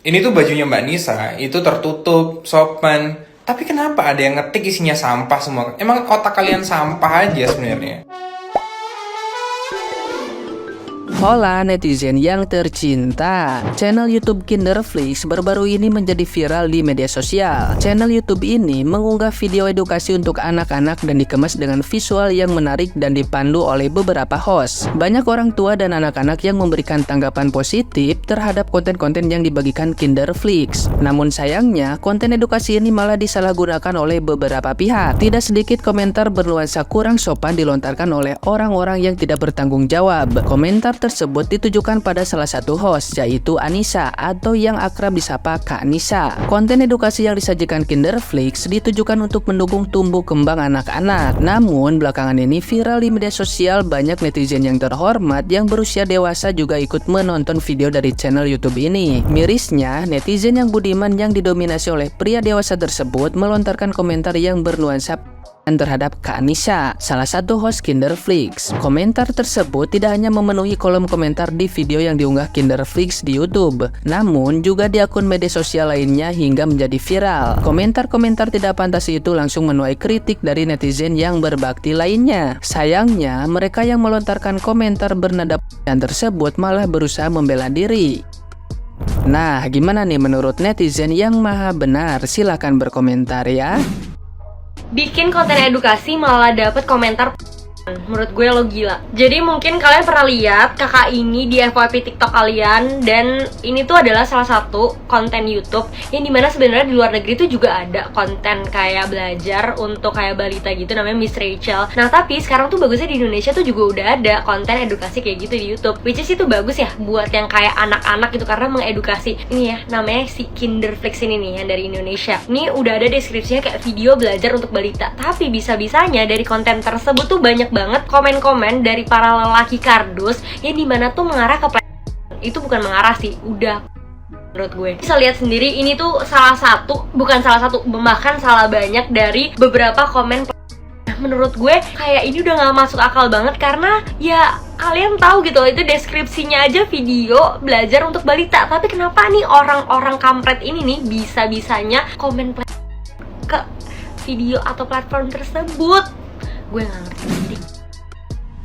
Ini tuh bajunya Mbak Nisa, itu tertutup, sopan. Tapi kenapa ada yang ngetik isinya sampah semua? Emang otak kalian sampah aja sebenarnya? Hola netizen yang tercinta, channel YouTube Kinderflix baru-baru ini menjadi viral di media sosial. Channel YouTube ini mengunggah video edukasi untuk anak-anak dan dikemas dengan visual yang menarik dan dipandu oleh beberapa host. Banyak orang tua dan anak-anak yang memberikan tanggapan positif terhadap konten-konten yang dibagikan Kinderflix. Namun sayangnya, konten edukasi ini malah disalahgunakan oleh beberapa pihak. Tidak sedikit komentar bernuansa kurang sopan dilontarkan oleh orang-orang yang tidak bertanggung jawab. Komentar tersebut ditujukan pada salah satu host, yaitu Anissa atau yang akrab disapa Kak Nisa. Konten edukasi yang disajikan Kinderflix ditujukan untuk mendukung tumbuh kembang anak-anak. Namun belakangan ini viral di media sosial, banyak netizen yang terhormat yang berusia dewasa juga ikut menonton video dari channel YouTube ini. Mirisnya, netizen yang budiman yang didominasi oleh pria dewasa tersebut melontarkan komentar yang bernuansa terhadap Kak Nisa, salah satu host Kinderflix. Komentar tersebut tidak hanya memenuhi kolom komentar di video yang diunggah Kinderflix di YouTube, namun juga di akun media sosial lainnya hingga menjadi viral. Komentar-komentar tidak pantas itu langsung menuai kritik dari netizen yang berbakti lainnya. Sayangnya, mereka yang melontarkan komentar bernada tersebut malah berusaha membela diri. Nah, gimana nih menurut netizen yang maha benar? Silahkan berkomentar ya. Bikin konten edukasi malah dapet komentar menurut gue lo gila. Jadi mungkin kalian pernah lihat kakak ini di FYP TikTok kalian, dan ini tuh adalah salah satu konten YouTube yang dimana sebenarnya di luar negeri tuh juga ada konten kayak belajar untuk kayak balita gitu, namanya Miss Rachel. Nah tapi sekarang tuh bagusnya di Indonesia tuh juga udah ada konten edukasi kayak gitu di YouTube, which is itu bagus ya buat yang kayak anak-anak gitu karena mengedukasi. Ini ya namanya si Kinderflix ini nih yang dari Indonesia. Ini udah ada deskripsinya kayak video belajar untuk balita, tapi bisa-bisanya dari konten tersebut tuh banyak banget komen-komen dari para lelaki kardus yang dimana tuh mengarah ke itu bukan mengarah sih, udah menurut gue bisa lihat sendiri ini tuh bukan salah satu bahkan salah banyak dari beberapa komen. Menurut gue kayak ini udah gak masuk akal banget karena ya kalian tahu gitu itu deskripsinya aja video belajar untuk balita, tapi kenapa nih orang-orang kampret ini nih bisa-bisanya komen ke video atau platform tersebut? Gue gak ngerti.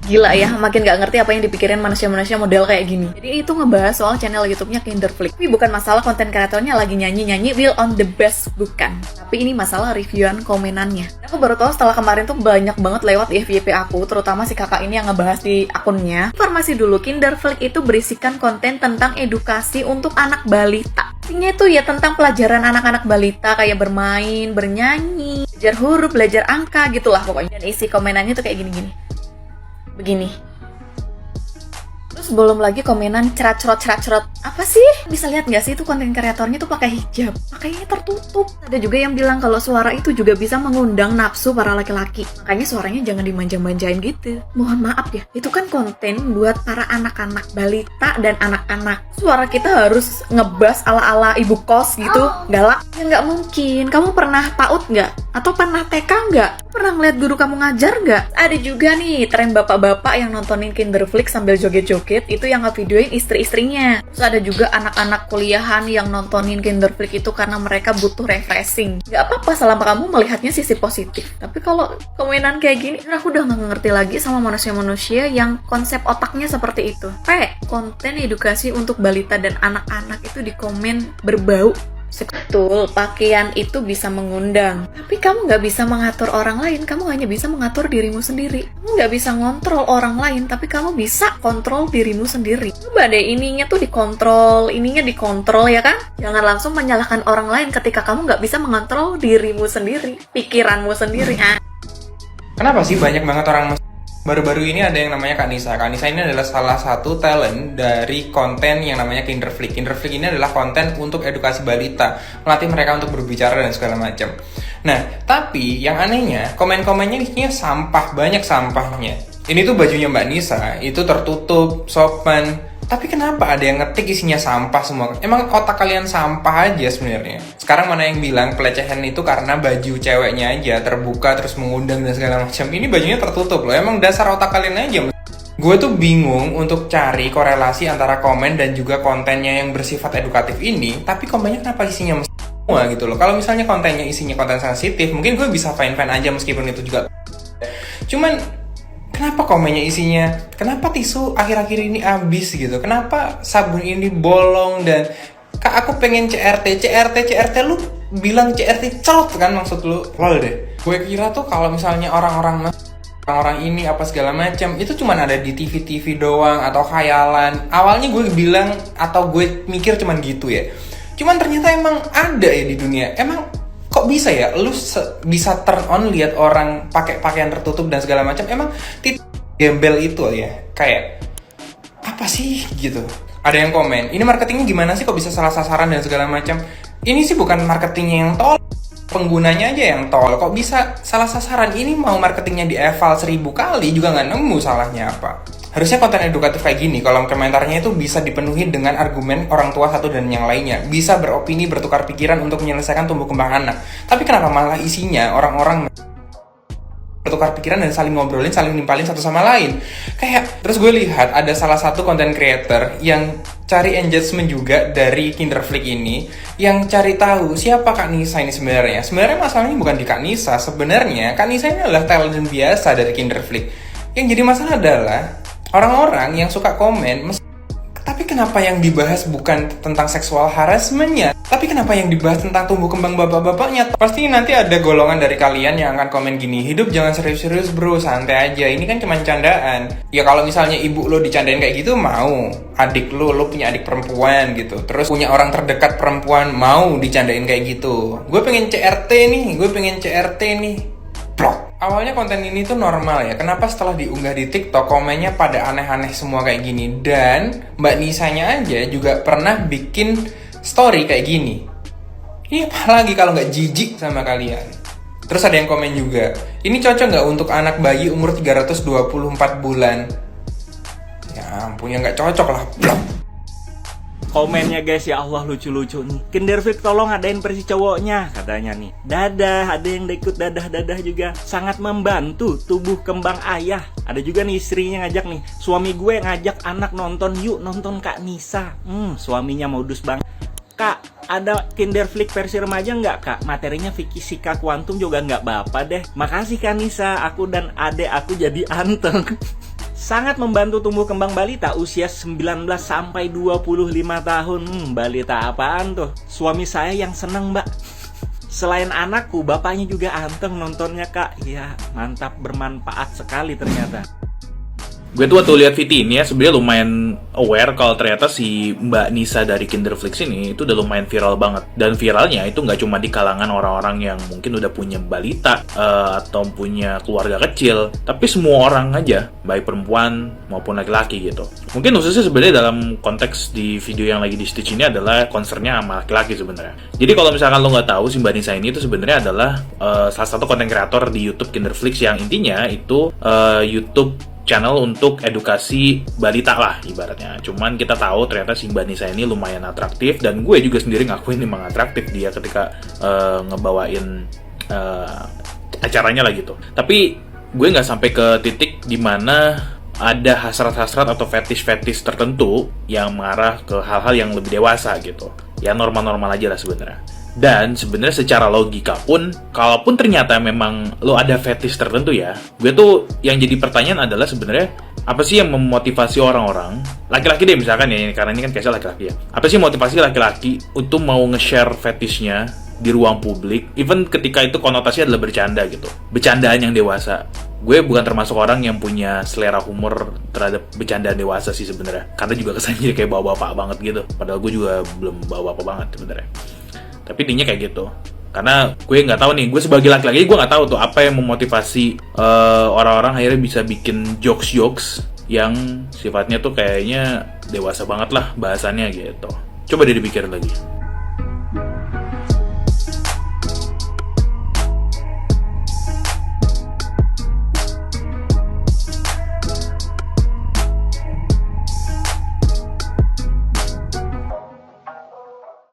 Gila ya, makin gak ngerti apa yang dipikirin manusia-manusia model kayak gini. Jadi itu ngebahas soal channel YouTube-nya Kinderflix. Tapi bukan masalah konten kreatornya lagi nyanyi-nyanyi will on the best, bukan. Tapi ini masalah reviewan komenannya. Aku baru tahu setelah kemarin tuh banyak banget lewat di FYP aku, terutama si kakak ini yang ngebahas di akunnya. Informasi dulu, Kinderflix itu berisikan konten tentang edukasi untuk anak balita. Intinya itu ya tentang pelajaran anak-anak balita kayak bermain, bernyanyi, belajar huruf, belajar angka gitulah pokoknya. Dan isi komenannya tuh kayak gini-gini. Begini. Terus belum lagi komenan cerat-cerot. Apa sih? Bisa lihat nggak sih itu konten kreatornya tuh pakai hijab, pakainya tertutup. Ada juga yang bilang kalau suara itu juga bisa mengundang nafsu para laki-laki. Makanya suaranya jangan dimanja-manjain gitu. Mohon maaf ya, itu kan konten buat para anak-anak balita dan anak-anak. Suara kita harus ngebas ala-ala ibu kos gitu, galak. Ya nggak mungkin. Kamu pernah PAUD nggak? Atau pernah TK nggak? Pernah ngeliat guru kamu ngajar nggak? Ada juga nih tren bapak-bapak yang nontonin Kinderflix sambil joget-joget, itu yang ngevideoin istri-istrinya. Terus ada juga anak-anak kuliahan yang nontonin Kinderflix itu karena mereka butuh refreshing. Gak apa-apa selama kamu melihatnya sisi positif. Tapi kalau komenan kayak gini, aku udah gak ngerti lagi sama manusia-manusia yang konsep otaknya seperti itu. Konten edukasi untuk balita dan anak-anak itu di komen berbau. Betul, pakaian itu bisa mengundang. Tapi kamu nggak bisa mengatur orang lain, kamu hanya bisa mengatur dirimu sendiri. Kamu nggak bisa ngontrol orang lain, tapi kamu bisa kontrol dirimu sendiri. Coba deh ininya tuh dikontrol, ininya dikontrol ya kan? Jangan langsung menyalahkan orang lain ketika kamu nggak bisa mengontrol dirimu sendiri, pikiranmu sendiri. Kenapa sih banyak banget orang baru-baru ini ada yang namanya Kak Nisa. Kak Nisa ini adalah salah satu talent dari konten yang namanya Kinderflix. Kinderflix ini adalah konten untuk edukasi balita, melatih mereka untuk berbicara dan segala macam. Nah, tapi yang anehnya komen-komennya isinya sampah, banyak sampahnya. Ini tuh bajunya Mbak Nisa, itu tertutup, sopan. Tapi kenapa ada yang ngetik isinya sampah semua? Emang otak kalian sampah aja sebenarnya? Sekarang mana yang bilang pelecehan itu karena baju ceweknya aja terbuka terus mengundang dan segala macam. Ini bajunya tertutup loh. Emang dasar otak kalian aja Gue tuh bingung untuk cari korelasi antara komen dan juga kontennya yang bersifat edukatif ini, tapi komennya kenapa isinya semua gitu loh. Kalau misalnya kontennya isinya konten sensitif, mungkin gue bisa fine-fine aja meskipun itu juga. Cuman kenapa komennya isinya, kenapa tisu akhir-akhir ini habis gitu, kenapa sabun ini bolong, dan Kak aku pengen CRT lu bilang CRT cerot kan maksud lu, lol deh. Gue kira tuh kalau misalnya orang-orang ini apa segala macam itu cuman ada di TV doang atau khayalan. Awalnya gue bilang atau gue mikir cuman gitu ya. Cuman ternyata emang ada ya di dunia. Emang kok bisa ya lu bisa turn on lihat orang pakai pakaian tertutup dan segala macam. Emang gembel itu ya. Kayak apa sih gitu. Ada yang komen, ini marketingnya gimana sih kok bisa salah sasaran dan segala macam. Ini sih bukan marketingnya yang tol, penggunanya aja yang tol. Kok bisa salah sasaran? Ini mau marketingnya di-eval 1000 kali juga nggak nemu salahnya apa. Harusnya konten edukatif kayak gini, kolom komentarnya itu bisa dipenuhi dengan argumen orang tua satu dan yang lainnya. Bisa beropini, bertukar pikiran untuk menyelesaikan tumbuh kembang anak. Tapi kenapa malah isinya orang-orang bertukar pikiran dan saling ngobrolin, saling nimpalin satu sama lain. Kayak, terus gue lihat ada salah satu content creator yang cari engagement juga dari Kinderflick ini, yang cari tahu siapa Kak Nisa ini sebenarnya. Sebenarnya masalahnya bukan di Kak Nisa, sebenarnya Kak Nisa ini adalah talent biasa dari Kinderflick. Yang jadi masalah adalah orang-orang yang suka komen, tapi kenapa yang dibahas bukan tentang seksual harassment-nya? Tapi kenapa yang dibahas tentang tumbuh kembang bapak-bapaknya? Pasti nanti ada golongan dari kalian yang akan komen gini, hidup jangan serius-serius bro, santai aja, ini kan cuma candaan. Ya kalau misalnya ibu lo dicandain kayak gitu, mau. Adik lo punya adik perempuan gitu. Terus punya orang terdekat perempuan, mau dicandain kayak gitu. Gue pengen CRT nih. Blok. Awalnya konten ini tuh normal ya. Kenapa setelah diunggah di TikTok komennya pada aneh-aneh semua kayak gini? Dan Mbak Nisanya aja juga pernah bikin story kayak gini. Ini apalagi kalau nggak jijik sama kalian. Terus ada yang komen juga, ini cocok nggak untuk anak bayi umur 324 bulan? Ya ampun, ya nggak cocok lah. Blok. Komennya guys, ya Allah lucu-lucu nih. Kinderflick tolong adain versi cowoknya, katanya nih. Dadah, ada yang ikut dadah-dadah juga. Sangat membantu tubuh kembang ayah. Ada juga nih istrinya ngajak nih. Suami gue ngajak anak nonton, yuk nonton Kak Nisa. Suaminya modus banget. Kak, ada Kinderflick versi remaja nggak kak? Materinya fisika kuantum juga nggak bapak deh. Makasih Kak Nisa, aku dan adek aku jadi anteng. Sangat membantu tumbuh kembang balita usia 19 sampai 25 tahun. Balita apaan tuh? Suami saya yang seneng mbak. Selain anakku, bapaknya juga anteng nontonnya kak. Ya mantap, bermanfaat sekali ternyata. Gue tuh waktu lihat VT ini ya sebenarnya lumayan aware kalau ternyata si Mbak Nisa dari Kinderflix ini itu udah lumayan viral banget. Dan viralnya itu nggak cuma di kalangan orang-orang yang mungkin udah punya balita atau punya keluarga kecil, tapi semua orang aja, baik perempuan maupun laki-laki gitu. Mungkin khususnya sebenarnya dalam konteks di video yang lagi di stitch ini adalah concernnya sama laki-laki sebenarnya. Jadi kalau misalkan lo nggak tahu, si Mbak Nisa ini itu sebenarnya adalah salah satu konten kreator di YouTube Kinderflix yang intinya itu YouTube channel untuk edukasi balita lah ibaratnya. Cuman kita tahu ternyata si Mbak Nisa ini lumayan atraktif, dan gue juga sendiri ngakuin memang atraktif dia ketika ngebawain acaranya lah gitu. Tapi gue nggak sampai ke titik dimana ada hasrat-hasrat atau fetish-fetish tertentu yang mengarah ke hal-hal yang lebih dewasa gitu. Ya normal-normal aja lah sebenarnya. Dan sebenarnya secara logika pun, kalaupun ternyata memang lo ada fetish tertentu ya, gue tuh yang jadi pertanyaan adalah sebenarnya apa sih yang memotivasi orang-orang, laki-laki deh misalkan ya, karena ini kan case laki-laki ya. Apa sih motivasi laki-laki untuk mau nge-share fetishnya di ruang publik, even ketika itu konotasinya adalah bercanda gitu, bercandaan yang dewasa. Gue bukan termasuk orang yang punya selera humor terhadap bercandaan dewasa sih sebenarnya, karena juga kesannya jadi kayak bawa-bapak banget gitu. Padahal gue juga belum bawa-bapak banget sebenarnya. Tapi intinya kayak gitu. Karena gue nggak tahu nih, gue sebagai laki-laki gue nggak tahu tuh apa yang memotivasi orang-orang akhirnya bisa bikin jokes-jokes yang sifatnya tuh kayaknya dewasa banget lah bahasannya gitu. Coba deh dipikir lagi.